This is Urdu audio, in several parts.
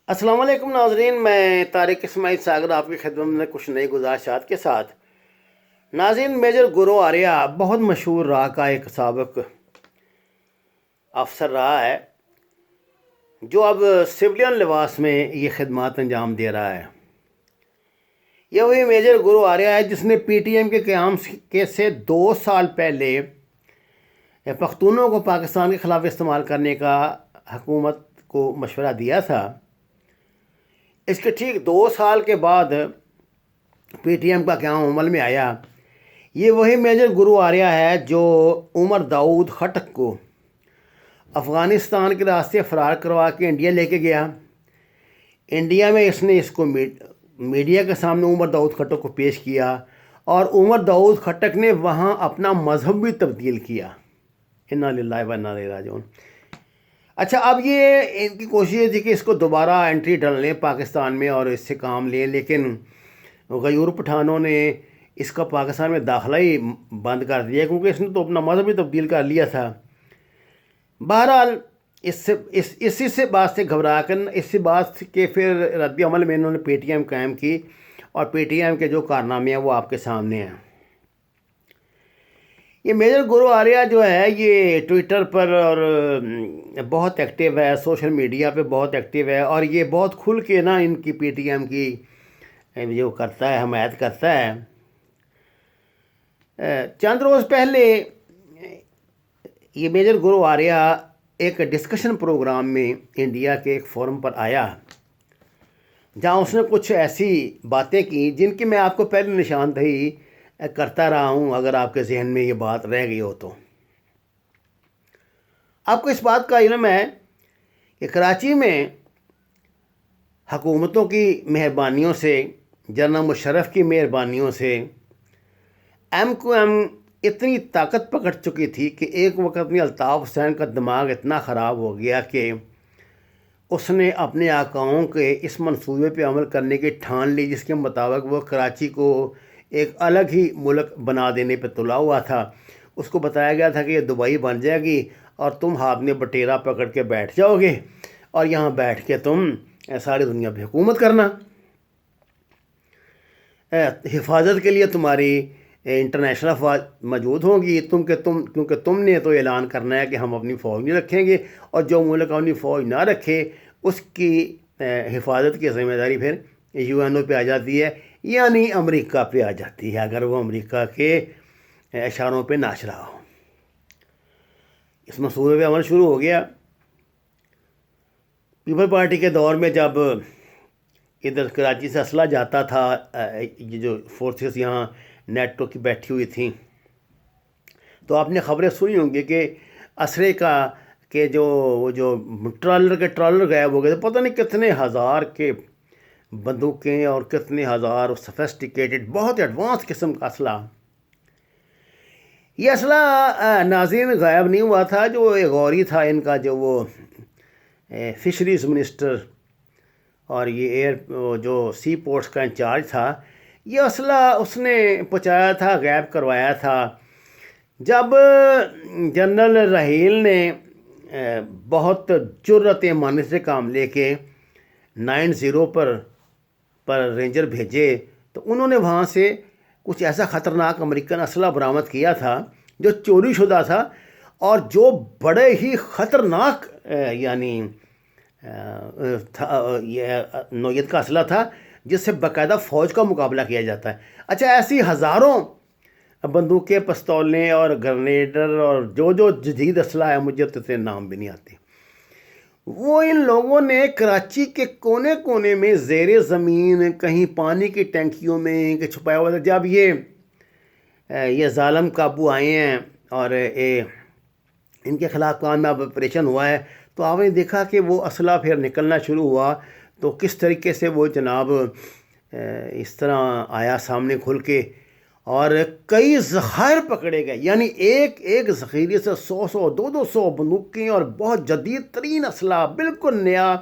السلام علیکم ناظرین، میں طارق اسماعیل ساگر آپ کی خدمت میں کچھ نئی گزارشات کے ساتھ۔ ناظرین، میجر گورو آریہ بہت مشہور راہ کا ایک سابق افسر رہا ہے جو اب سویلین لباس میں یہ خدمات انجام دے رہا ہے۔ یہ وہی میجر گورو آریہ ہے جس نے پی ٹی ایم کے قیام سے 2 سال پہلے پختونوں کو پاکستان کے خلاف استعمال کرنے کا حکومت کو مشورہ دیا تھا۔ اس کے ٹھیک 2 سال کے بعد پی ٹی ایم کا قیام عمل میں آیا۔ یہ وہی میجر گورو آریہ ہے جو عمر داؤد خٹک کو افغانستان کے راستے فرار کروا کے انڈیا لے کے گیا۔ انڈیا میں اس نے اس کو میڈیا کے سامنے عمر داؤد خٹک کو پیش کیا اور عمر داؤد خٹک نے وہاں اپنا مذہب بھی تبدیل کیا۔ انا للہ و انا الیہ راجعون۔ اچھا، اب یہ ان کی کوشش یہ تھی کہ اس کو دوبارہ انٹری ڈال لیں پاکستان میں اور اس سے کام لیں، لیکن غیور پٹھانوں نے اس کا پاکستان میں داخلہ ہی بند کر دیا کیونکہ اس نے تو اپنا مذہب ہی تبدیل کر لیا تھا۔ بہرحال اسی بات سے گھبرا کر اسی بات کے پھر رد عمل میں انہوں نے پی ٹی ایم قائم کی، اور پی ٹی ایم کے جو کارنامے ہیں وہ آپ کے سامنے ہیں۔ یہ میجر گورو آریہ جو ہے یہ ٹویٹر پر اور بہت ایکٹیو ہے، سوشل میڈیا پہ بہت ایکٹیو ہے، اور یہ بہت کھل کے نا ان کی پی ٹی ایم کی جو کرتا ہے، حمایت کرتا ہے۔ چند روز پہلے یہ میجر گورو آریہ ایک ڈسکشن پروگرام میں انڈیا کے ایک فورم پر آیا جہاں اس نے کچھ ایسی باتیں کی جن کی میں آپ کو پہلے نشاندہی کرتا رہا ہوں، اگر آپ کے ذہن میں یہ بات رہ گئی ہو تو۔ آپ کو اس بات کا علم ہے کہ کراچی میں حکومتوں کی مہربانیوں سے، جنرل مشرف کی مہربانیوں سے ایم کیو ایم اتنی طاقت پکڑ چکی تھی کہ ایک وقت میں الطاف حسین کا دماغ اتنا خراب ہو گیا کہ اس نے اپنے آقاؤں کے اس منصوبے پہ عمل کرنے کی ٹھان لی جس کے مطابق وہ کراچی کو ایک الگ ہی ملک بنا دینے پہ تلا ہوا تھا۔ اس کو بتایا گیا تھا کہ یہ دبئی بن جائے گی اور تم ہاتھ میں بٹیرا پکڑ کے بیٹھ جاؤ گے اور یہاں بیٹھ کے تم ساری دنیا پہ حکومت کرنا، حفاظت کے لیے تمہاری انٹرنیشنل افواج موجود ہوں گی، کیونکہ تم نے تو اعلان کرنا ہے کہ ہم اپنی فوج نہیں رکھیں گے، اور جو ملک اپنی فوج نہ رکھے اس کی حفاظت کی ذمہ داری پھر یو این او پہ آ جاتی ہے، یعنی امریکہ پہ آ جاتی ہے اگر وہ امریکہ کے اشاروں پہ ناچ رہا ہو۔ اس منصوبے پہ عمل شروع ہو گیا۔ پیپل پارٹی کے دور میں جب ادھر کراچی سے اسلحہ جاتا تھا، یہ جو فورسز یہاں نیٹو کی بیٹھی ہوئی تھیں، تو آپ نے خبریں سنی ہوں گی کہ اسلحے کے جو ٹرالر غائب ہو گئے تھے، پتہ نہیں کتنے ہزار کے بندوقیں اور کتنے ہزار سفسٹیکیٹڈ بہت ایڈوانس قسم کا اسلحہ۔ یہ اسلحہ ناظرین غائب نہیں ہوا تھا، جو ایک غوری تھا ان کا، جو وہ فشریز منسٹر اور یہ جو سی پورٹس کا انچارج تھا، یہ اسلحہ اس نے پہنچایا تھا، غائب کروایا تھا۔ جب جنرل رحیل نے بہت جرأت ایمانی سے کام لے کے 90 پر رینجر بھیجے تو انہوں نے وہاں سے کچھ ایسا خطرناک امریکن اسلحہ برآمد کیا تھا جو چوری شدہ تھا اور جو بڑے ہی خطرناک یعنی نوعیت کا اسلحہ تھا جس سے باقاعدہ فوج کا مقابلہ کیا جاتا ہے۔ اچھا، ایسی ہزاروں بندوقیں، پستولیں اور گرنیڈر اور جو جدید اسلحہ ہے، مجھے تو اتنے نام بھی نہیں آتے، وہ ان لوگوں نے کراچی کے کونے کونے میں زیر زمین، کہیں پانی کی ٹینکیوں میں کہ چھپایا ہوا تھا۔ جب یہ ظالم قابو آئے ہیں اور ان کے خلاف کامیاب آپریشن ہوا ہے، تو آپ نے دیکھا کہ وہ اسلحہ پھر نکلنا شروع ہوا، تو کس طریقے سے وہ جناب اس طرح آیا سامنے کھل کے، اور کئی ذخائر پکڑے گئے، یعنی ایک ذخیرے سے 100 200 بندوقیں اور بہت جدید ترین اسلحہ بالکل نیا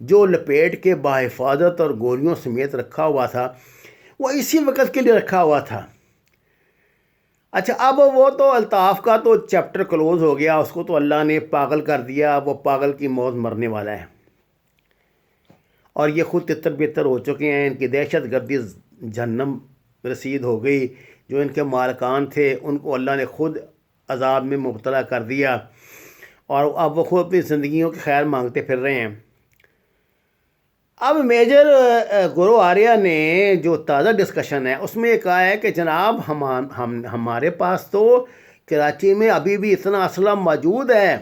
جو لپیٹ کے بحفاظت اور گولیوں سمیت رکھا ہوا تھا، وہ اسی وقت کے لیے رکھا ہوا تھا۔ اچھا، اب وہ تو الطاف کا تو چیپٹر کلوز ہو گیا، اس کو تو اللہ نے پاگل کر دیا، وہ پاگل کی موت مرنے والا ہے۔ اور یہ خود تتر بتر ہو چکے ہیں. ان کی دہشت گردی جہنم رسید ہو گئی. جو ان کے مالکان تھے ان کو اللہ نے خود عذاب میں مبتلا کر دیا اور اب وہ خود اپنی زندگیوں کی خیر مانگتے پھر رہے ہیں. اب میجر گرو آریہ نے جو تازہ ڈسکشن ہے اس میں یہ کہا ہے کہ جناب ہمارے پاس تو کراچی میں ابھی بھی اتنا اسلحہ موجود ہے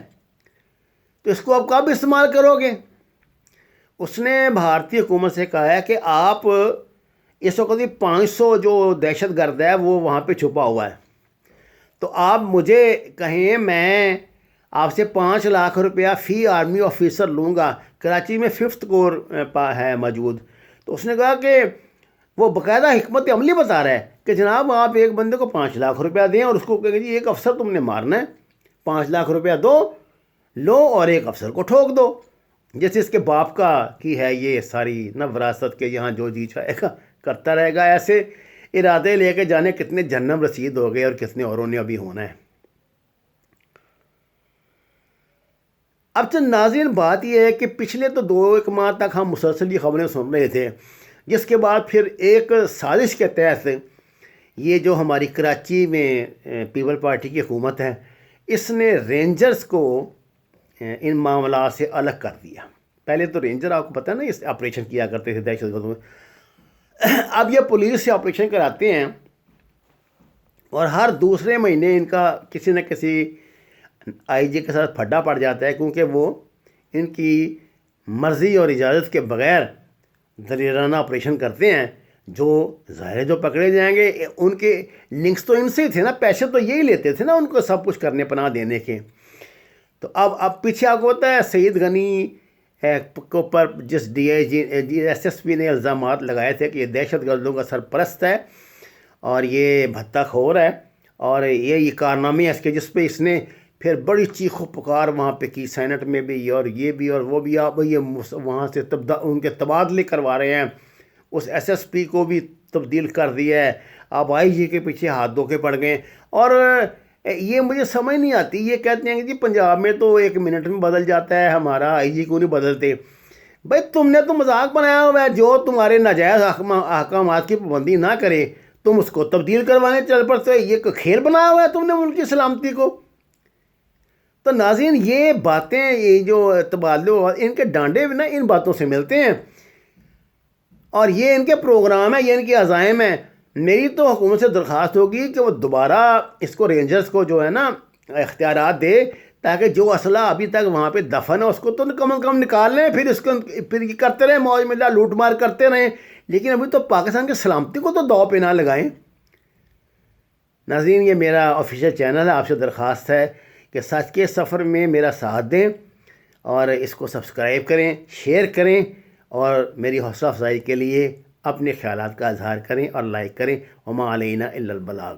تو اس کو آپ کب استعمال کرو گے. اس نے بھارتی حکومت سے کہا ہے کہ آپ اس وقت 500 جو دہشت گرد ہے وہ وہاں پہ چھپا ہوا ہے تو آپ مجھے کہیں میں آپ سے 5 لاکھ روپیہ فی آرمی آفیسر لوں گا. کراچی میں 5th کور ہے موجود. تو اس نے کہا کہ وہ باقاعدہ حکمت عملی بتا رہا ہے کہ جناب آپ ایک بندے کو 5 لاکھ روپیہ دیں اور اس کو کہیں جی ایک افسر تم نے مارنا ہے, 5 لاکھ روپیہ دو لو اور ایک افسر کو ٹھوک دو. جیسے اس کے باپ کا کی ہے یہ ساری نہ وراثت کے یہاں جو جی چاہے گا کرتا رہے گا. ایسے ارادے لے کے جانے کتنے جہنم رسید ہو گئے اور کتنے اوروں نے ابھی ہونا ہے. اب چند ناظرین بات یہ ہے کہ پچھلے تو 2-1 ماہ تک ہم مسلسل یہ خبریں سن رہے تھے, جس کے بعد پھر ایک سازش کے تحت یہ جو ہماری کراچی میں پیپل پارٹی کی حکومت ہے اس نے رینجرز کو ان معاملات سے الگ کر دیا. پہلے تو رینجر آپ کو پتہ ہے نا اس آپریشن کیا کرتے تھے دہشت گردوں میں, اب یہ پولیس سے آپریشن کراتے ہیں اور ہر دوسرے مہینے ان کا کسی نہ کسی آئی جی کے ساتھ پھڈا پڑ جاتا ہے کیونکہ وہ ان کی مرضی اور اجازت کے بغیر دریرانہ آپریشن کرتے ہیں. جو ظاہر جو پکڑے جائیں گے ان کے لنکس تو ان سے ہی تھے نا, پیسے تو یہی لیتے تھے نا ان کو سب کچھ کرنے پناہ دینے کے. تو اب پیچھے آپ کو ہوتا ہے سعید غنی کے اوپر جس ایس ایس پی نے الزامات لگائے تھے کہ یہ دہشت گردوں کا سرپرست ہے اور یہ بھتہ خور ہے اور یہ کارنامے ہیں اس کے, جس پہ اس نے پھر بڑی چیخ و پکار وہاں پہ کی سینٹ میں بھی اور یہ بھی اور وہ بھی. آپ یہ وہاں سے ان کے تبادلے کروا رہے ہیں, اس ایس ایس پی کو بھی تبدیل کر دیا ہے. آپ آئی جی کے پیچھے ہاتھ دھو کے پڑ گئے. اور یہ مجھے سمجھ نہیں آتی, یہ کہتے ہیں کہ جی پنجاب میں تو 1 منٹ میں بدل جاتا ہے, ہمارا آئی جی کو نہیں بدلتے. بھائی تم نے تو مذاق بنایا ہوا ہے, جو تمہارے ناجائز احکامات کی پابندی نہ کرے تم اس کو تبدیل کروانے چل پڑتے. یہ کھیل بنایا ہوا ہے تم نے ملک کی سلامتی کو. تو ناظرین یہ باتیں یہ جو تبادلے ان کے ڈانڈے بھی نا ان باتوں سے ملتے ہیں اور یہ ان کے پروگرام ہیں, یہ ان کے عزائم ہیں. میری تو حکومت سے درخواست ہوگی کہ وہ دوبارہ اس کو رینجرز کو جو ہے نا اختیارات دے تاکہ جو اسلحہ ابھی تک وہاں پہ دفن ہے اس کو تو کم از کم نکال لیں, پھر اس کو پھر یہ کرتے رہیں موج ملا لوٹ مار کرتے رہیں, لیکن ابھی تو پاکستان کی سلامتی کو تو داؤ پہ نہ لگائیں. ناظرین یہ میرا آفیشیل چینل ہے, آپ سے درخواست ہے کہ سچ کے سفر میں میرا ساتھ دیں اور اس کو سبسکرائب کریں, شیئر کریں اور میری حوصلہ افزائی کے لیے اپنے خیالات کا اظہار کریں اور لائک کریں. وما علینا الا البلاغ.